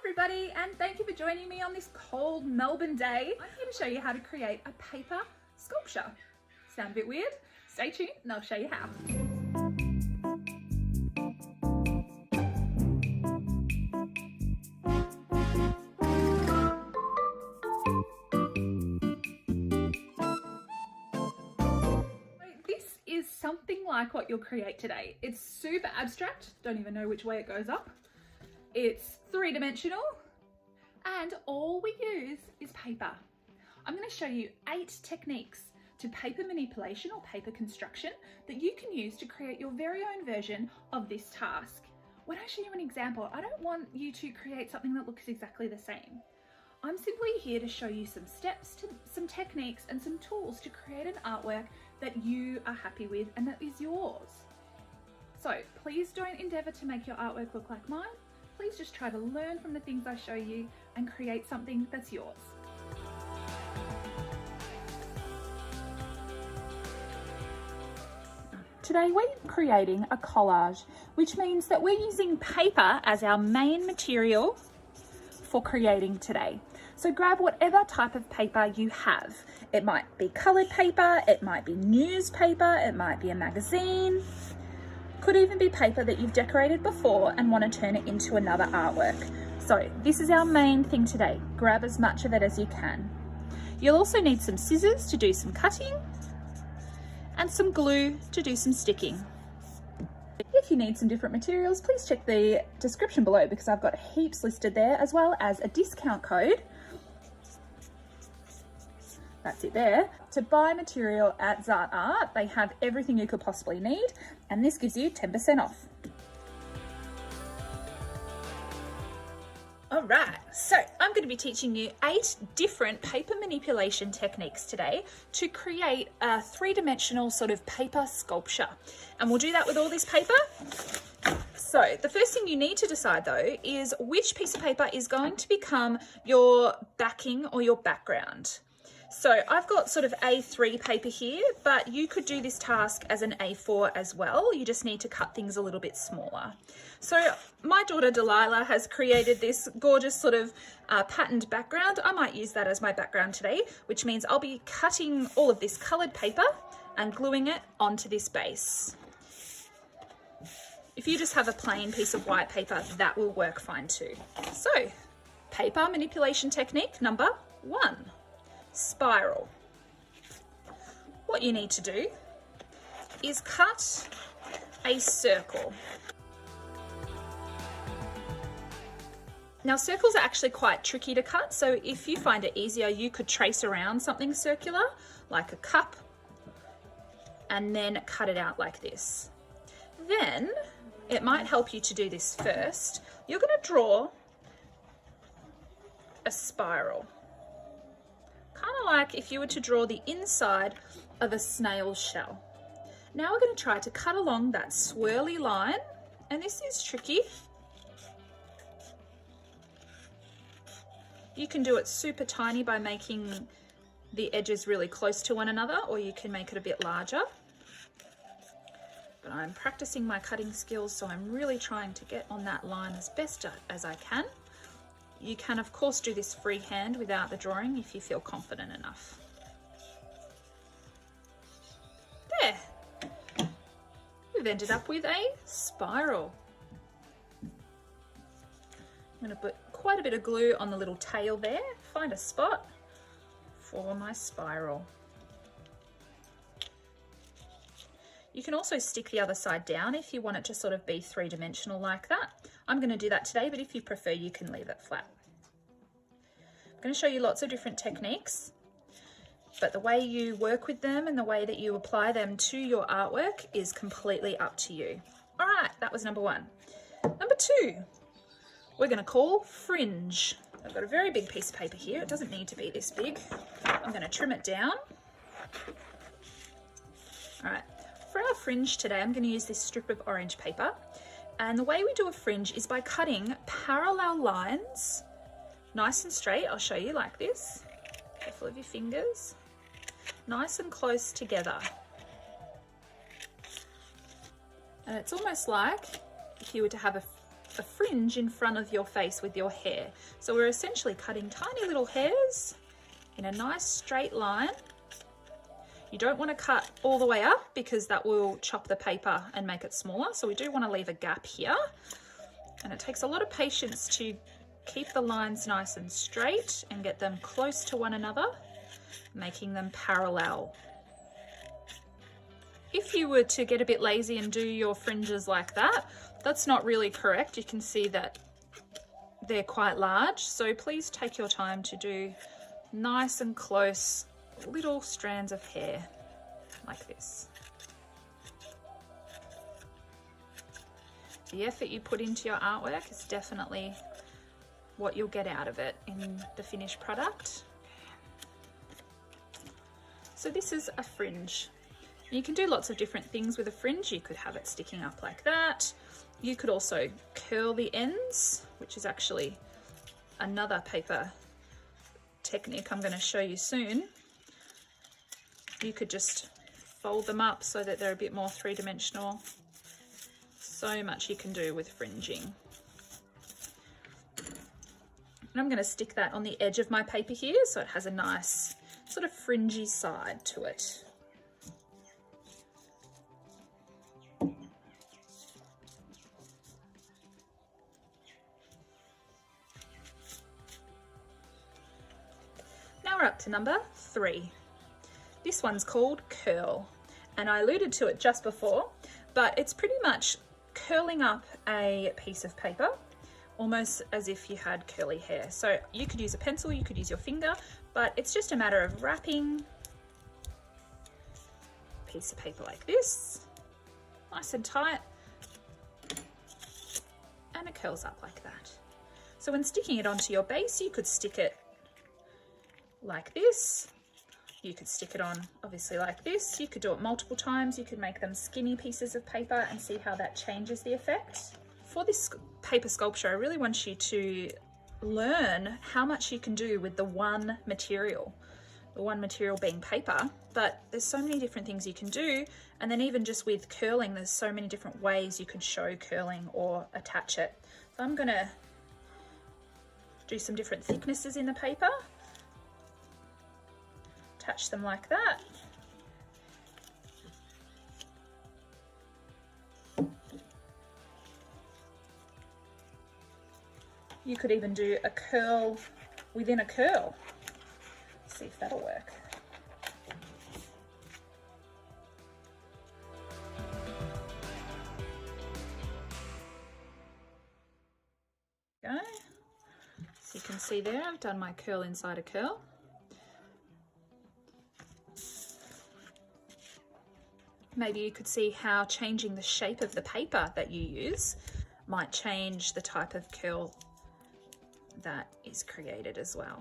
everybody, and thank you for joining me on this cold Melbourne day. I'm here to show you how to create a paper sculpture. Sound a bit weird? Stay tuned and I'll show you how. This is something like what you'll create today. It's super abstract, don't even know which way it goes up. It's three-dimensional and all we use is paper. I'm going to show you 8 techniques to paper manipulation or paper construction that you can use to create your very own version of this task. When I show you an example, I don't want you to create something that looks exactly the same. I'm simply here to show you some steps, some techniques and some tools to create an artwork that you are happy with and that is yours. So please don't endeavour to make your artwork look like mine. Please just try to learn from the things I show you and create something that's yours. Today we're creating a collage, which means that we're using paper as our main material for creating today. So grab whatever type of paper you have. It might be coloured paper, it might be newspaper, it might be a magazine. Could even be paper that you've decorated before and want to turn it into another artwork. So this is our main thing today. Grab as much of it as you can. You'll also need some scissors to do some cutting and some glue to do some sticking. If you need some different materials, please check the description below because I've got heaps listed there, as well as a discount code. That's it there. To buy material at Zart Art, they have everything you could possibly need, and this gives you 10% off. All right, so I'm going to be teaching you 8 different paper manipulation techniques today to create a 3-dimensional sort of paper sculpture. And we'll do that with all this paper. So the first thing you need to decide though is which piece of paper is going to become your backing or your background. So I've got sort of A3 paper here, but you could do this task as an A4 as well. You just need to cut things a little bit smaller. So my daughter Delilah has created this gorgeous sort of patterned background. I might use that as my background today, which means I'll be cutting all of this coloured paper and gluing it onto this base. If you just have a plain piece of white paper, that will work fine too. So, paper manipulation technique number 1. Spiral. What you need to do is cut a circle. Now circles are actually quite tricky to cut, so if you find it easier, you could trace around something circular like a cup and then cut it out like this. Then it might help you to do this first. You're going to draw a spiral. Kind of like if you were to draw the inside of a snail's shell. Now we're going to try to cut along that swirly line, and this is tricky. You can do it super tiny by making the edges really close to one another, or you can make it a bit larger. But I'm practicing my cutting skills, so I'm really trying to get on that line as best as I can. You can of course do this freehand without the drawing if you feel confident enough. There, we've ended up with a spiral. I'm going to put quite a bit of glue on the little tail there, find a spot for my spiral. You can also stick the other side down if you want it to sort of be 3-dimensional like that. I'm going to do that today, but if you prefer, you can leave it flat. I'm going to show you lots of different techniques, but the way you work with them and the way that you apply them to your artwork is completely up to you. All right, that was number 1. Number 2, we're going to call Fringe. I've got a very big piece of paper here. It doesn't need to be this big. I'm going to trim it down. All right. For our fringe today, I'm going to use this strip of orange paper, and the way we do a fringe is by cutting parallel lines, nice and straight. I'll show you like this. Careful of your fingers. Nice and close together. And it's almost like if you were to have a a fringe in front of your face with your hair. So we're essentially cutting tiny little hairs in a nice straight line. You don't want to cut all the way up because that will chop the paper and make it smaller. So we do want to leave a gap here. And it takes a lot of patience to keep the lines nice and straight and get them close to one another, making them parallel. If you were to get a bit lazy and do your fringes like that, that's not really correct. You can see that they're quite large. So please take your time to do nice and close little strands of hair like this. The effort you put into your artwork is definitely what you'll get out of it in the finished product. So this is a fringe. You can do lots of different things with a fringe. You could have it sticking up like that. You could also curl the ends, which is actually another paper technique I'm going to show you soon. You could just fold them up so that they're a bit more three-dimensional. So much you can do with fringing. And I'm going to stick that on the edge of my paper here so it has a nice sort of fringy side to it. Now we're up to number 3. This one's called curl, and I alluded to it just before, but it's pretty much curling up a piece of paper, almost as if you had curly hair. So you could use a pencil, you could use your finger, but it's just a matter of wrapping a piece of paper like this, nice and tight, and it curls up like that. So when sticking it onto your base, you could stick it like this. You could stick it on obviously like this. You could do it multiple times. You could make them skinny pieces of paper and see how that changes the effect. For this paper sculpture, I really want you to learn how much you can do with the one material being paper, but there's so many different things you can do. And then even just with curling, there's so many different ways you can show curling or attach it. So I'm gonna do some different thicknesses in the paper. Attach them like that. You could even do a curl within a curl. See if that'll work. Go. So you can see there, I've done my curl inside a curl. Maybe you could see how changing the shape of the paper that you use might change the type of curl that is created as well.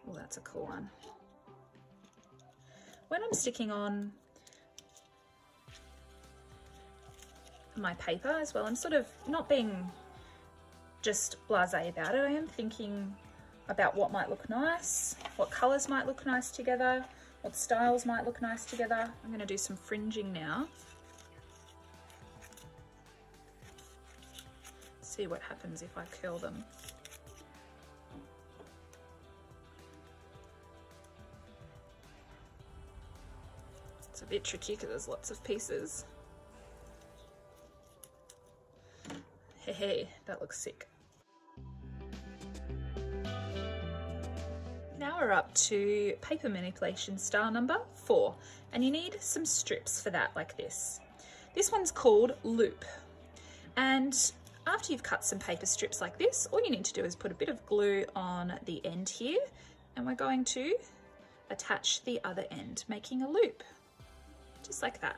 Oh, that's a cool one. When I'm sticking on my paper as well, I'm sort of not being just blasé about it. I am thinking about what might look nice, what colours might look nice together, what styles might look nice together. I'm going to do some fringing now. See what happens if I curl them. It's a bit tricky because there's lots of pieces. Hey, that looks sick. Now we're up to paper manipulation style number 4, and you need some strips for that like this. This one's called loop, and after you've cut some paper strips like this, all you need to do is put a bit of glue on the end here, and we're going to attach the other end, making a loop, just like that.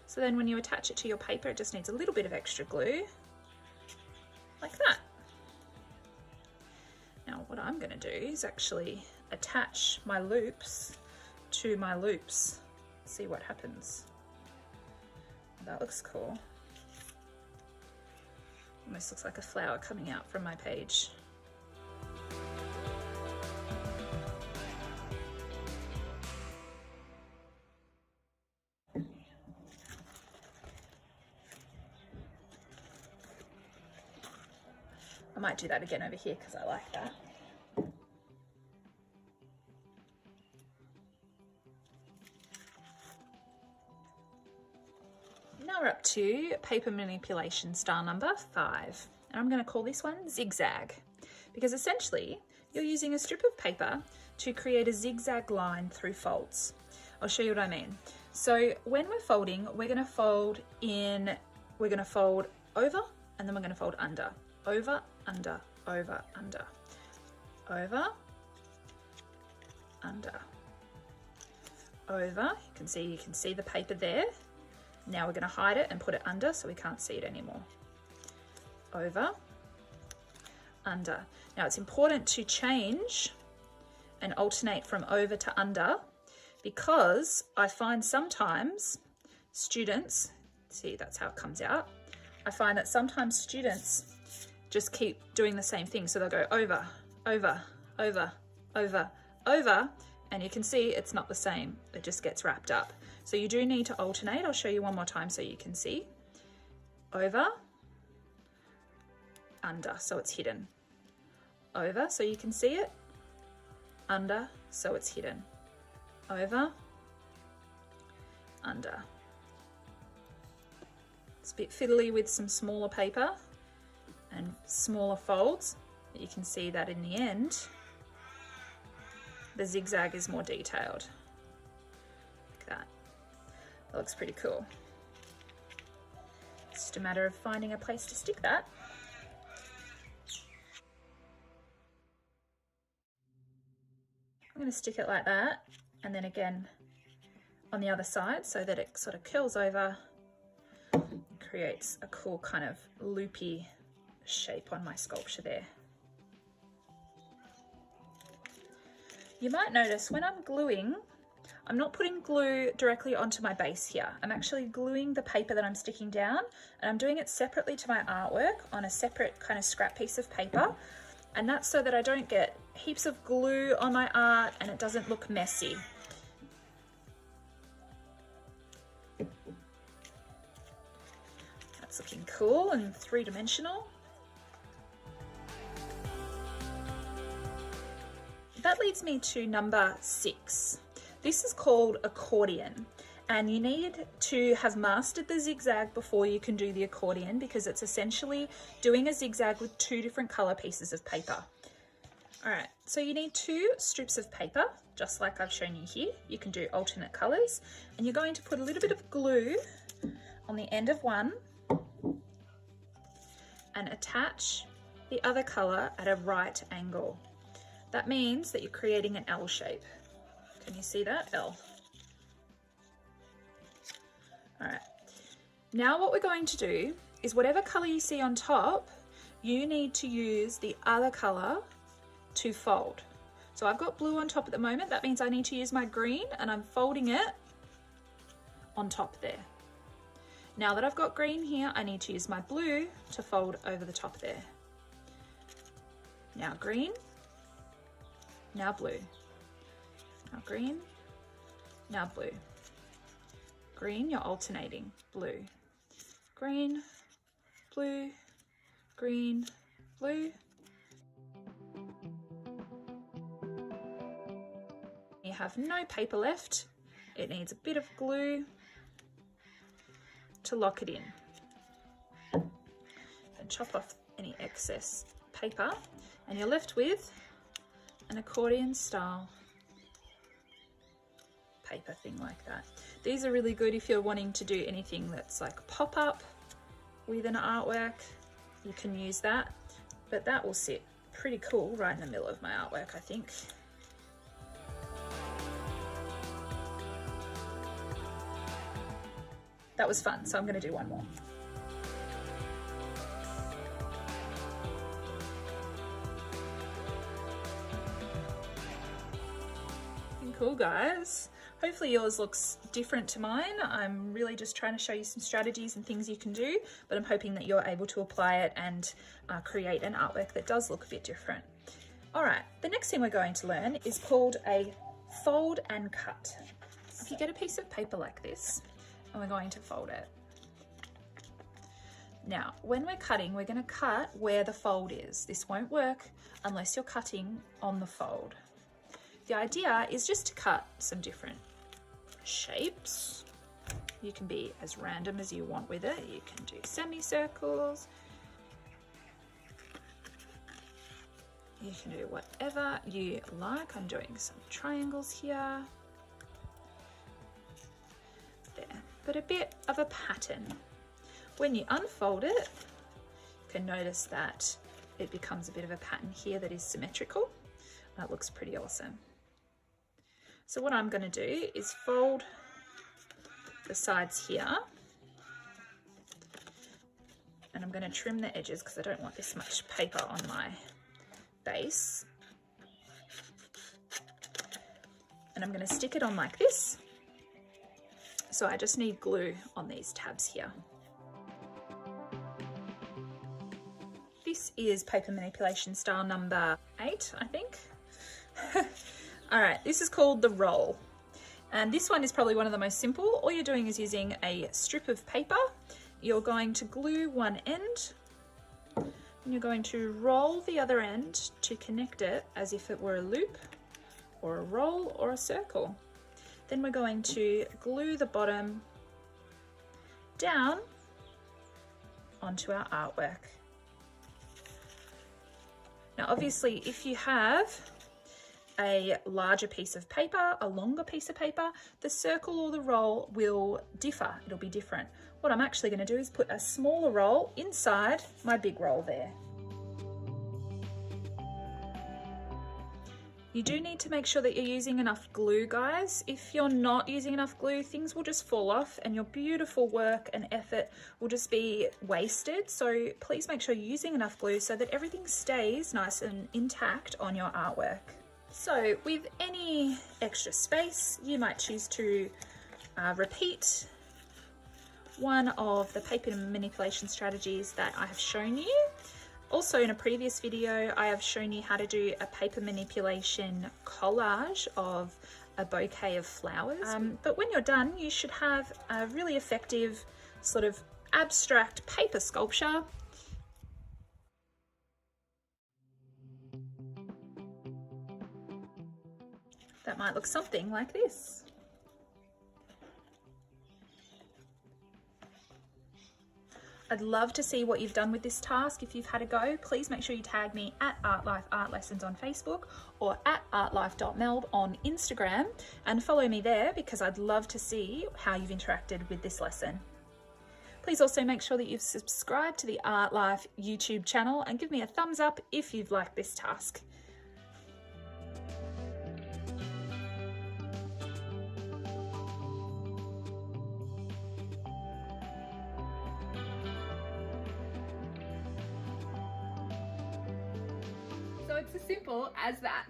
So then when you attach it to your paper, it just needs a little bit of extra glue, like that. Now what I'm going to do is actually attach my loops to my loops. See what happens. That looks cool. Almost looks like a flower coming out from my page. I might do that again over here because I like that. Now we're up to paper manipulation style number 5. And I'm going to call this one Zigzag, because essentially you're using a strip of paper to create a zigzag line through folds. I'll show you what I mean. So when we're folding, we're going to fold over, and then we're going to fold under, over, under, over, under, over, under, over. You can see the paper there. Now we're going to hide it and put it under so we can't see it anymore. Over, under. Now it's important to change and alternate from over to under, because I find sometimes students, see, that's how it comes out. I find that sometimes students just keep doing the same thing. So they'll go over, over, over, over, over, and you can see it's not the same. It just gets wrapped up. So you do need to alternate. I'll show you one more time so you can see. Over, under, so it's hidden. Over, so you can see it. Under, so it's hidden. Over, under. It's a bit fiddly with some smaller paper and smaller folds, but you can see that in the end, the zigzag is more detailed. Like that. That looks pretty cool. It's just a matter of finding a place to stick that. I'm going to stick it like that, and then again on the other side so that it sort of curls over, creates a cool kind of loopy shape on my sculpture there. You might notice when I'm gluing, I'm not putting glue directly onto my base here. I'm actually gluing the paper that I'm sticking down, and I'm doing it separately to my artwork on a separate kind of scrap piece of paper. And that's so that I don't get heaps of glue on my art and it doesn't look messy. That's looking cool and three-dimensional. That leads me to number 6. This is called Accordion, and you need to have mastered the zigzag before you can do the accordion, because it's essentially doing a zigzag with 2 different color pieces of paper. All right, so you need 2 strips of paper, just like I've shown you here. You can do alternate colors, and you're going to put a little bit of glue on the end of one and attach the other color at a right angle. That means that you're creating an L shape. Can you see that? L. All right, now what we're going to do is whatever color you see on top, you need to use the other color to fold. So I've got blue on top at the moment. That means I need to use my green, and I'm folding it on top there. Now that I've got green here, I need to use my blue to fold over the top there. Now green, now blue, now green, now blue. Green, you're alternating, blue, green, blue, green, blue. You have no paper left. It needs a bit of glue to lock it in. And chop off any excess paper, and you're left with an accordion style paper thing like that. These are really good if you're wanting to do anything that's like pop-up with an artwork. You can use that, but that will sit pretty cool right in the middle of my artwork, I think. That was fun, so I'm going to do one more. Cool, guys. Hopefully yours looks different to mine. I'm really just trying to show you some strategies and things you can do, but I'm hoping that you're able to apply it and create an artwork that does look a bit different. All right, the next thing we're going to learn is called a fold and cut. If you get a piece of paper like this, and we're going to fold it. Now, when we're cutting, we're going to cut where the fold is. This won't work unless you're cutting on the fold. The idea is just to cut some different shapes. You can be as random as you want with it. You can do semicircles. You can do whatever you like. I'm doing some triangles here. There, but a bit of a pattern. When you unfold it, you can notice that it becomes a bit of a pattern here that is symmetrical. That looks pretty awesome. So what I'm going to do is fold the sides here, and I'm going to trim the edges because I don't want this much paper on my base. And I'm going to stick it on like this. So I just need glue on these tabs here. This is paper manipulation style number 8, I think. All right, this is called the roll. And this one is probably one of the most simple. All you're doing is using a strip of paper. You're going to glue one end, and you're going to roll the other end to connect it as if it were a loop or a roll or a circle. Then we're going to glue the bottom down onto our artwork. Now, obviously, if you have a larger piece of paper, a longer piece of paper, the circle or the roll will differ. It'll be different. What I'm actually going to do is put a smaller roll inside my big roll there. You do need to make sure that you're using enough glue, guys. If you're not using enough glue, things will just fall off and your beautiful work and effort will just be wasted. So please make sure you're using enough glue so that everything stays nice and intact on your artwork. So with any extra space, you might choose to repeat one of the paper manipulation strategies that I have shown you. Also, in a previous video, I have shown you how to do a paper manipulation collage of a bouquet of flowers. But when you're done, you should have a really effective sort of abstract paper sculpture. That might look something like this. I'd love to see what you've done with this task. If you've had a go, please make sure you tag me at Artlife Art Lessons on Facebook or at artlife.meld on Instagram and follow me there because I'd love to see how you've interacted with this lesson. Please also make sure that you've subscribed to the Artlife YouTube channel and give me a thumbs up if you've liked this task. So it's as simple as that.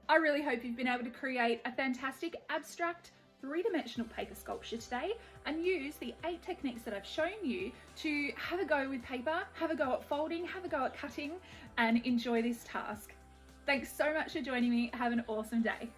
I really hope you've been able to create a fantastic abstract three-dimensional paper sculpture today and use the 8 techniques that I've shown you to have a go with paper, have a go at folding, have a go at cutting, and enjoy this task. Thanks so much for joining me. Have an awesome day.